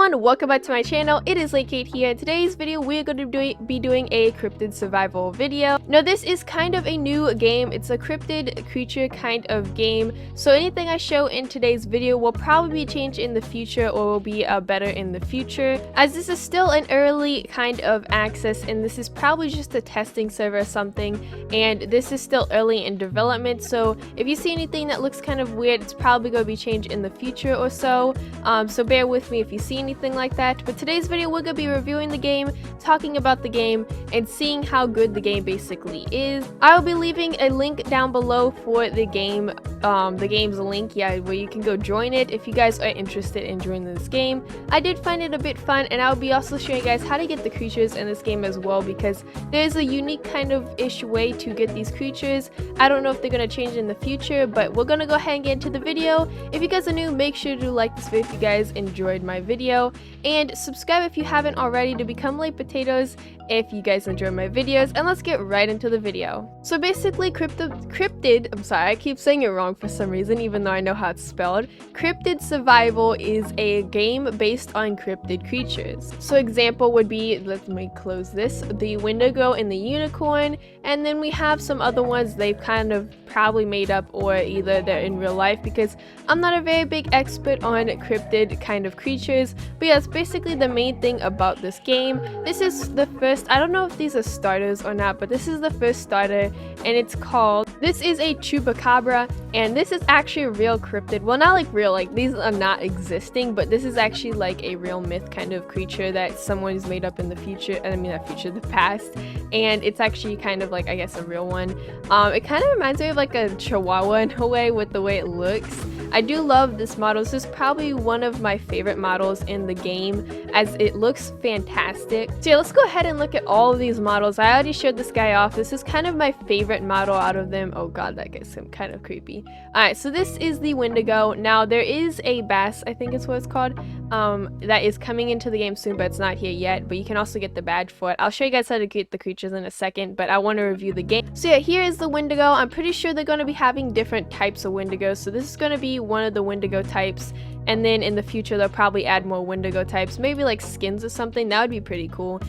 everyone, welcome back to my channel. It is Kate here. In today's video, we're going to be doing a cryptid survival video. Now, this is kind of a new game. It's a cryptid creature kind of game. So anything I show in today's video will probably be changed in the future or will be better in the future, as this is still an early kind of access and this is probably just a testing server or something, and this is still early in development. So if you see anything that looks kind of weird, it's probably going to be changed in the future or so. So bear with me if you see anything like that. But today's video, we're going to be reviewing the game, talking about the game, and seeing how good the game basically is. I will be leaving a link down below for the game, the game's link, where you can go join it if you guys are interested in joining this game. I did find it a bit fun, and I'll be also showing you guys how to get the creatures in this game as well, because there's a unique kind of ish way to get these creatures. I don't know if they're going to change in the future, but we're going to go ahead and get into the video. If you guys are new, make sure to like this video if you guys enjoyed my video, and subscribe if you haven't already to become late potatoes if you guys enjoy my videos. And let's get right into the video. So basically, Cryptid, I'm sorry, I keep saying it wrong for some reason, even though I know how it's spelled. Cryptid Survival is a game based on cryptid creatures. So example would be, let me close this, the Windigo and the Unicorn, and then we have some other ones they've kind of probably made up, or either they're in real life, because I'm not a very big expert on cryptid kind of creatures. But yeah, that's basically the main thing about this game. This is the first, I don't know if these are starters or not, but this is the first starter, and it's called, this is a Chupacabra, and this is actually a real cryptid. Well, not like real, like these are not existing, but this is actually like a real myth kind of creature that someone's made up in the future, I mean not future, the past, and it's actually kind of like, I guess, a real one. It kind of reminds me of like a chihuahua in a way with the way it looks. I do love this model. This is probably one of my favorite models in the game, as it looks fantastic. So yeah, let's go ahead and look at all of these models. I already showed this guy off. This is kind of my favorite model out of them. Oh god, that guy's kind of creepy. Alright, so this is the Windigo. Now there is a bass, I think it's what it's called, that is coming into the game soon, but it's not here yet. But you can also get the badge for it. I'll show you guys how to get the creatures in a second, but I want to review the game. So yeah, here is the Windigo. I'm pretty sure they're going to be having different types of Windigos. So this is going to be one of the Windigo types, and then in the future they'll probably add more Windigo types, maybe like skins or something. That would be pretty cool.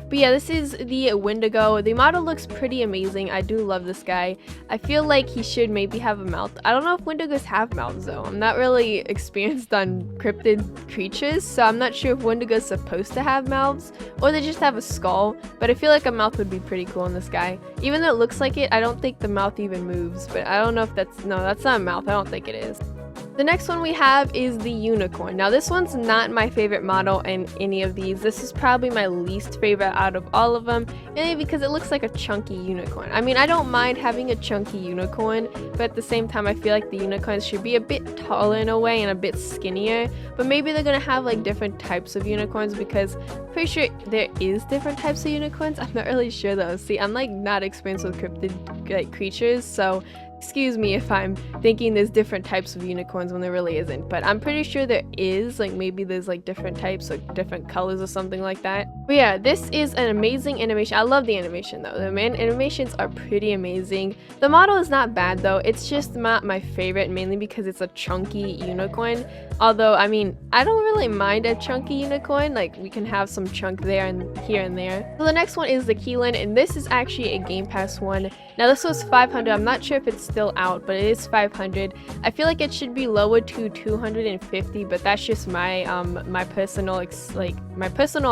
But yeah, this is the Windigo. The model looks pretty amazing. I do love this guy. I feel like he should maybe have a mouth. I don't know if Windigos have mouths though. I'm not really experienced on cryptid creatures, so I'm not sure if Windigo's supposed to have mouths or they just have a skull, but I feel like a mouth would be pretty cool in this guy. Even though it looks like it, I don't think the mouth even moves, but I don't know if that's, no, that's not a mouth. I don't think it is. The next one we have is the Unicorn. Now this one's not my favorite model in any of these. This is probably my least favorite out of all of them, mainly because it looks like a chunky unicorn. I mean, I don't mind having a chunky unicorn, but at the same time I feel like the unicorns should be a bit taller in a way and a bit skinnier. But maybe they're gonna have like different types of unicorns, because I'm pretty sure there is different types of unicorns. I'm not really sure though. See, I'm like not experienced with cryptid like creatures, so excuse me if I'm thinking there's different types of unicorns when there really isn't, but I'm pretty sure there is. Like maybe there's like different types, like different colors or something like that. But yeah, this is an amazing animation. I love the animation though. The animations are pretty amazing. The model is not bad though. It's just not my favorite, mainly because it's a chunky unicorn. Although, I mean, I don't really mind a chunky unicorn. Like we can have some chunk there and here and there. So the next one is the Keelan, and this is actually a Game Pass one. Now this was 500. I'm not sure if it's still out, but it is 500. I feel like it should be lowered to 250, but that's just my my personal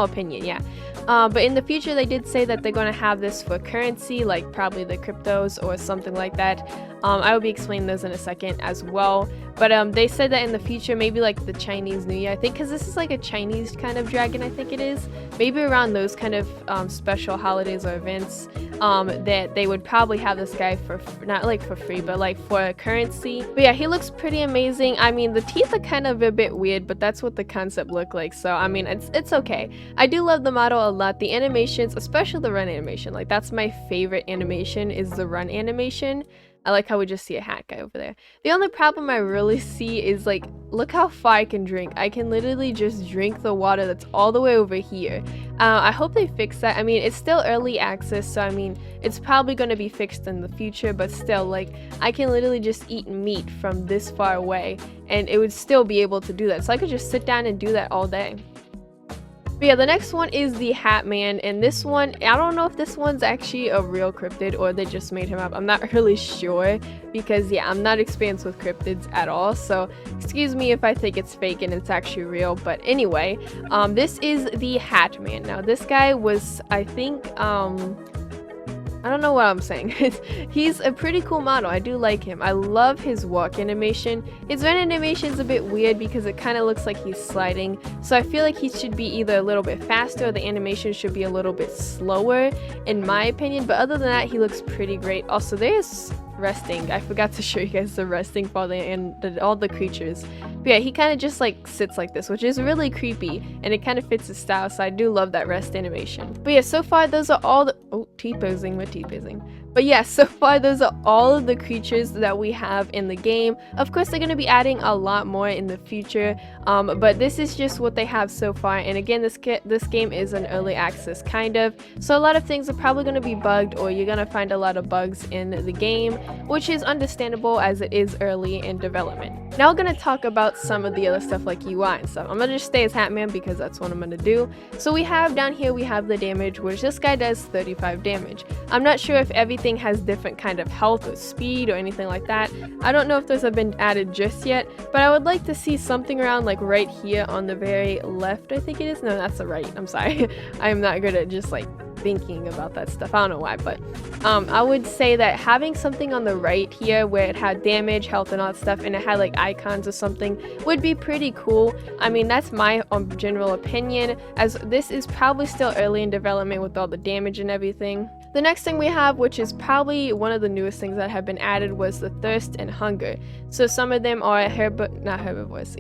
opinion. Yeah. But in the future they did say that they're going to have this for currency, like probably the cryptos or something like that. I will be explaining those in a second as well. But they said that in the future, maybe like the Chinese New Year, I think, because this is like a Chinese kind of dragon, I think it is. Maybe around those kind of special holidays or events, that they would probably have this guy for, not like for free, but like for currency. But yeah, he looks pretty amazing. I mean, the teeth are kind of a bit weird, but that's what the concept looked like. So I mean, it's okay. I do love the model a lot. The animations, especially the run animation, like that's my favorite animation, is the run animation. I like how we just see a hat guy over there. The only problem I really see is like, look how far I can drink. I can literally just drink the water that's all the way over here. I hope they fix that. I mean, it's still early access, so I mean, it's probably going to be fixed in the future, but still, like, I can literally just eat meat from this far away, and it would still be able to do that. So I could just sit down and do that all day. But yeah, the next one is the Hatman, and this one, I don't know if this one's actually a real cryptid or they just made him up. I'm not really sure because, yeah, I'm not experienced with cryptids at all, so excuse me if I think it's fake and it's actually real. But anyway, this is the Hatman. Now, this guy was, I think, I don't know what I'm saying. He's a pretty cool model. I do like him. I love his walk animation. His run animation is a bit weird because it kind of looks like he's sliding. So I feel like he should be either a little bit faster or the animation should be a little bit slower in my opinion. But other than that, he looks pretty great. Also, there's resting. I forgot to show you guys the resting for all the creatures. But yeah, he kind of just like sits like this, which is really creepy, and it kind of fits his style, so I do love that rest animation. But yeah, so far those are all the T-posing, we're T-posing. But yeah, so far those are all of the creatures that we have in the game. Of course, they're going to be adding a lot more in the future, but this is just what they have so far. And again, this game is an early access kind of, so a lot of things are probably going to be bugged, or you're going to find a lot of bugs in the game, which is understandable as it is early in development. Now we're going to talk about some of the other stuff like UI and stuff. I'm going to just stay as Hatman because that's what I'm going to do. So we have down here, we have the damage, which this guy does 35 damage. I'm not sure if everything has different kind of health or speed or anything like that. I don't know if those have been added just yet, but I would like to see something around like right here on the very left, I think it is. No, that's the right. I'm sorry. I'm not good at just like thinking about that stuff. I don't know why, but I would say that having something on the right here where it had damage, health, and all that stuff, and it had like icons or something would be pretty cool. I mean, that's my general opinion, as this is probably still early in development with all the damage and everything. The next thing we have, which is probably one of the newest things that have been added, was the thirst and hunger. So some of them are herbivores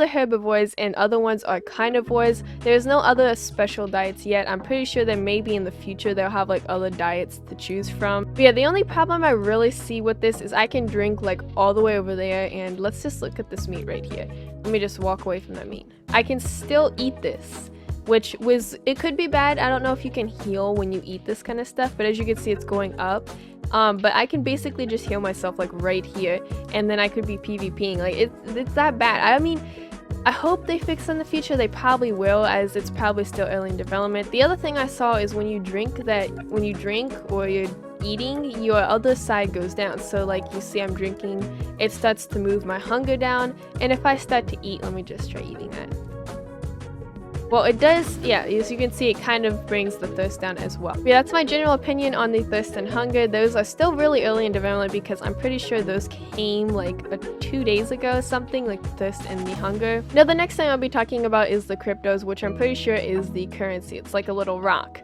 are herbivores, and other ones are carnivores. There's no other special diets yet. I'm pretty sure that maybe in the future they'll have like other diets to choose from. But yeah, the only problem I really see with this is I can drink like all the way over there, and let's just look at this meat right here. Let me just walk away from that meat. I can still eat this, which was, it could be bad. I don't know if you can heal when you eat this kind of stuff, but as you can see, it's going up. But I can basically just heal myself like right here, and then I could be PvPing. Like it's that bad. I mean, I hope they fix in the future. They probably will, as it's probably still early in development. The other thing I saw is when you drink or you're eating, your other side goes down. So like you see I'm drinking, it starts to move my hunger down, and if I start to eat, let me just try eating that. Well, it does, yeah, as you can see, it kind of brings the thirst down as well. But yeah, that's my general opinion on the thirst and hunger. Those are still really early in development because I'm pretty sure those came like 2 days ago, something like the thirst and the hunger. Now, the next thing I'll be talking about is the cryptos, which I'm pretty sure is the currency. It's like a little rock.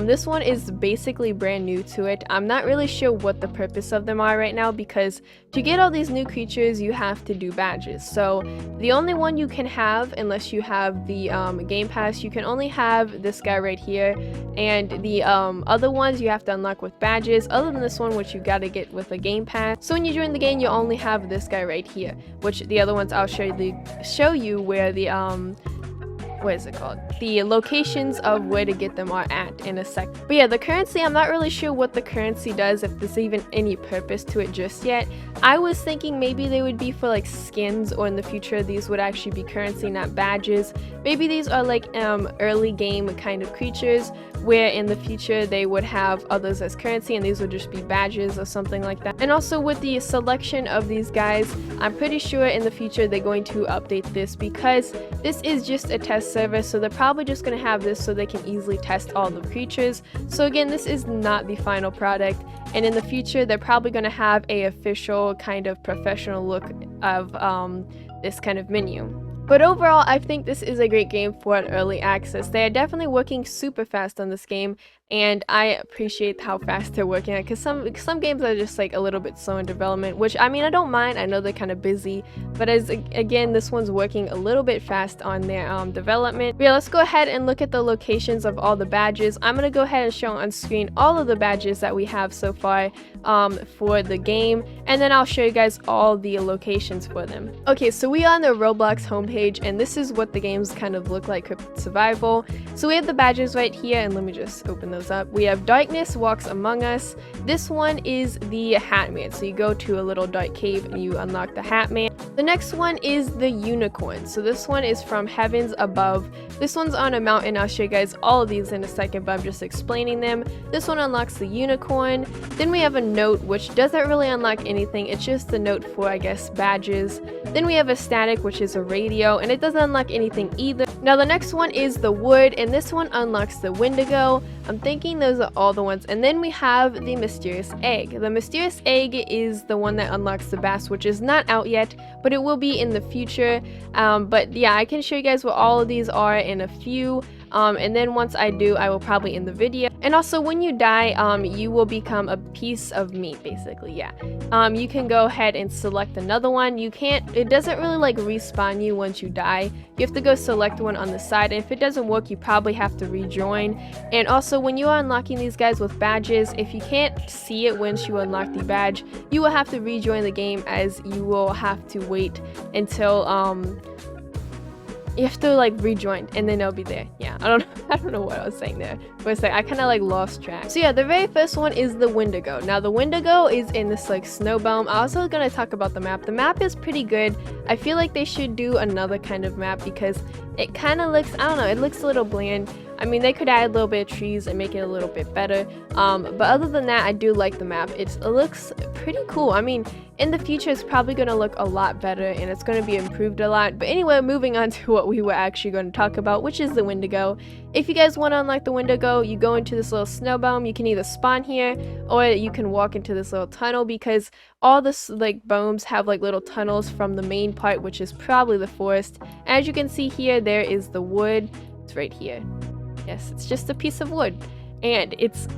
This one is basically brand new to it. I'm not really sure what the purpose of them are right now, because to get all these new creatures, you have to do badges. So the only one you can have, unless you have the game pass, you can only have this guy right here, and the other ones you have to unlock with badges, other than this one, which you gotta get with a game pass. So when you join the game, you only have this guy right here, which the other ones I'll show you where the what is it called? The locations of where to get them are at in a sec. But yeah, the currency, I'm not really sure what the currency does, if there's even any purpose to it just yet. I was thinking maybe they would be for like skins, or in the future these would actually be currency, not badges. Maybe these are like early game kind of creatures, where in the future they would have others as currency and these would just be badges or something like that. And also with the selection of these guys, I'm pretty sure in the future they're going to update this, because this is just a test server, so they're probably just going to have this so they can easily test all the creatures. So again, this is not the final product, and in the future they're probably going to have a official kind of professional look of this kind of menu. But overall, I think this is a great game for an early access. They are definitely working super fast on this game, and I appreciate how fast they're working at, because some games are just like a little bit slow in development, which I mean, I don't mind. I know they're kind of busy, but again, this one's working a little bit fast on their development. But yeah, let's go ahead and look at the locations of all the badges. I'm gonna go ahead and show on screen all of the badges that we have so far for the game, and then I'll show you guys all the locations for them. Okay, so we are on the Roblox homepage, and this is what the games kind of look like, Cryptid Survival. So we have the badges right here, and let me just open those up. We have Darkness Walks Among Us. This one is the Hatman, so you go to a little dark cave and you unlock the Hatman. The next one is the Unicorn. So this one is from Heavens Above. This one's on a mountain. I'll show you guys all of these in a second, but I'm just explaining them. This one unlocks the Unicorn. Then we have a Note, which doesn't really unlock anything. It's just the note for, I guess, badges. Then we have a Static, which is a radio, and it doesn't unlock anything either. Now the next one is the Wood, and this one unlocks the Windigo. I'm thinking those are all the ones. And then we have the Mysterious Egg. The Mysterious Egg is the one that unlocks the Bass, which is not out yet, but it will be in the future. But yeah, I can show you guys what all of these are in a few. And then once I do, I will probably end the video. And also, when you die, you will become a piece of meat, basically. Yeah. You can go ahead and select another one. It doesn't really like respawn you once you die. You have to go select one on the side, and if it doesn't work, you probably have to rejoin. And also, when you are unlocking these guys with badges, if you can't see it once you unlock the badge, you will have to rejoin the game, as you will have to wait until you have to like rejoin, and then it'll be there. Yeah, I don't know what I was saying there. But I kind of like lost track. So yeah, the very first one is the Windigo. Now the Windigo is in this like snow biome. I'm also gonna talk about the map. The map is pretty good. I feel like they should do another kind of map, because it kind of looks, I don't know, it looks a little bland. I mean, they could add a little bit of trees and make it a little bit better. But other than that, I do like the map. It looks pretty cool. I mean, in the future, it's probably going to look a lot better, and it's going to be improved a lot. But anyway, moving on to what we were actually going to talk about, which is the Windigo. If you guys want to unlock the Windigo, you go into this little snow biome. You can either spawn here, or you can walk into this little tunnel, because all this like biomes have like little tunnels from the main part, which is probably the forest. As you can see here, there is the wood. It's right here. Yes, it's just a piece of wood, and it's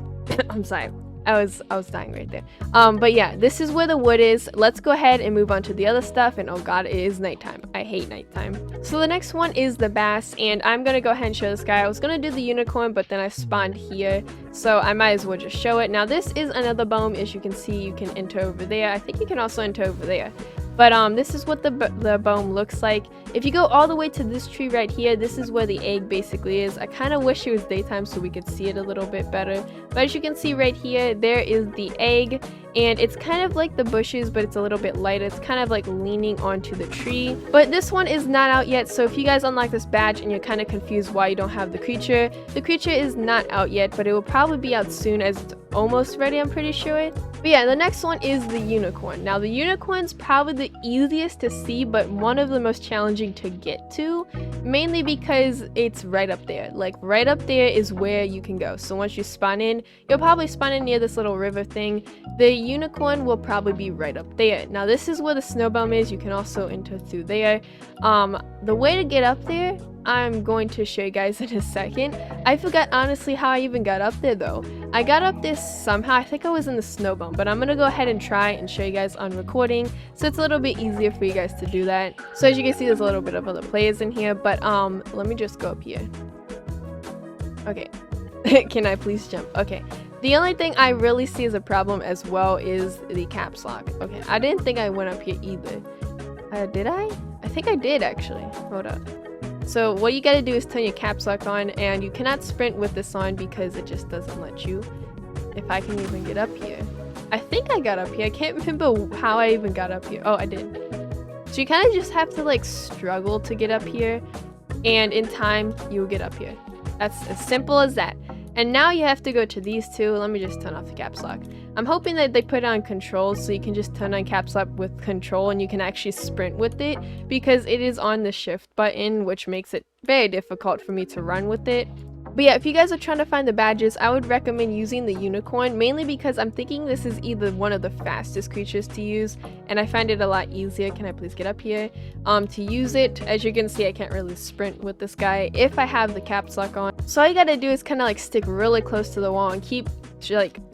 I'm sorry, I was dying right there. But yeah, this is where the wood is. Let's go ahead and move on to the other stuff. And oh god, it is nighttime. I hate nighttime. So the next one is the Bass, and I'm gonna go ahead and show this guy. I was gonna do the Unicorn, but then I spawned here, so I might as well just show it. Now this is another biome. As you can see, you can enter over there. I think you can also enter over there. But this is what the biome looks like. If you go all the way to this tree right here, this is where the egg basically is. I kind of wish it was daytime so we could see it a little bit better. But as you can see right here, there is the egg. And it's kind of like the bushes, but it's a little bit lighter. It's kind of like leaning onto the tree. But this one is not out yet, so if you guys unlock this badge and you're kind of confused why you don't have the creature is not out yet, but it will probably be out soon, as it's almost ready, I'm pretty sure. But yeah, the next one is the Unicorn. Now the Unicorn's probably the easiest to see, but one of the most challenging to get to, mainly because it's right up there. Like right up there is where you can go. So once you spawn in, you'll probably spawn in near this little river thing. The Unicorn will probably be right up there. Now this is where the snow biome is. You can also enter through there. The way to get up there, I'm going to show you guys in a second. I forgot honestly how I even got up there though. I got up this somehow. I think I was in the snow biome, but I'm gonna go ahead and try and show you guys on recording, so it's a little bit easier for you guys to do that. So as you can see, there's a little bit of other players in here, but let me just go up here. Okay. Can I please jump? Okay. The only thing I really see as a problem as well is the caps lock. Okay, I didn't think I went up here either. Did I? I think I did actually. Hold up. So what you gotta do is turn your caps lock on, and you cannot sprint with this on because it just doesn't let you. If I can even get up here. I think I got up here. I can't remember how I even got up here. Oh, I did. So you kind of just have to like struggle to get up here, and in time you'll get up here. That's as simple as that. And now you have to go to these two. Let me just turn off the caps lock. I'm hoping that they put on control, so you can just turn on caps lock with control and you can actually sprint with it, because it is on the shift button, which makes it very difficult for me to run with it. But yeah, if you guys are trying to find the badges, I would recommend using the unicorn, mainly because I'm thinking this is either one of the fastest creatures to use, and I find it a lot easier. Can I please get up here? To use it. As you can see, I can't really sprint with this guy if I have the caps lock on. So all you gotta do is kind of like stick really close to the wall and keep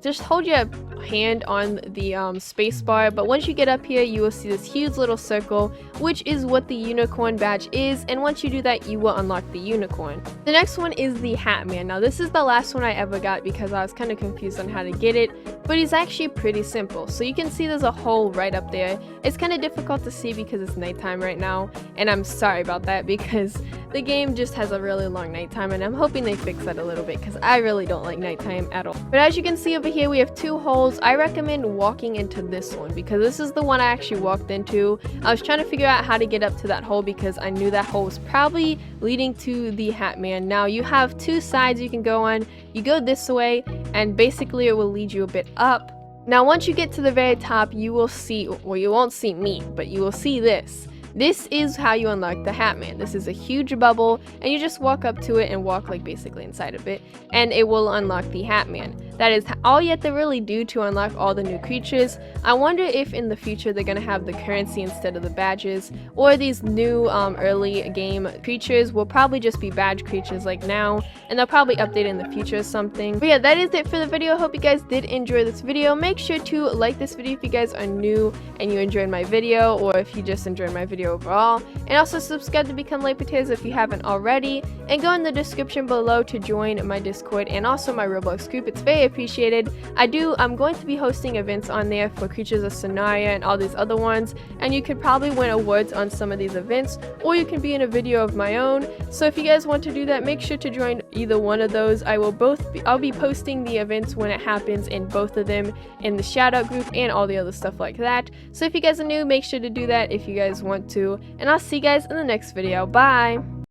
just hold your hand on the space bar. But once you get up here, you will see this huge little circle, which is what the unicorn badge is, and once you do that, you will unlock the unicorn. The next one is the Hatman. Now this is the last one I ever got because I was kind of confused on how to get it, but it's actually pretty simple. So you can see there's a hole right up there. It's kind of difficult to see because it's nighttime right now, and I'm sorry about that because the game just has a really long nighttime, and I'm hoping they fix that a little bit because I really don't like nighttime at all. But as you can see over here, we have 2 holes. I recommend walking into this one because this is the one I actually walked into. I was trying to figure out how to get up to that hole because I knew that hole was probably leading to the Hatman. Now you have 2 sides you can go on. You go this way, and basically it will lead you a bit up. Now once you get to the very top, you will see, well, you won't see me, but you will see this. This is how you unlock the Hatman. This is a huge bubble, and you just walk up to it and walk like basically inside of it, and it will unlock the Hatman. That is all you have to really do to unlock all the new creatures. I wonder if in the future they're gonna have the currency instead of the badges, or these new early game creatures will probably just be badge creatures like now, and they'll probably update in the future or something. But yeah, that is it for the video. Hope you guys did enjoy this video. Make sure to like this video if you guys are new and you enjoyed my video, or if you just enjoyed my video overall, and also subscribe to become late potatoes if you haven't already, and go in the description below to join my Discord and also my Roblox group. It's very appreciated. I'm going to be hosting events on there for Creatures of Sonaria and all these other ones, and you could probably win awards on some of these events, or you can be in a video of my own. So if you guys want to do that, make sure to join either one of those. I'll be posting the events when it happens in both of them in the shout out group and all the other stuff like that. So if you guys are new, make sure to do that if you guys want to, and I'll see you guys in the next video. Bye!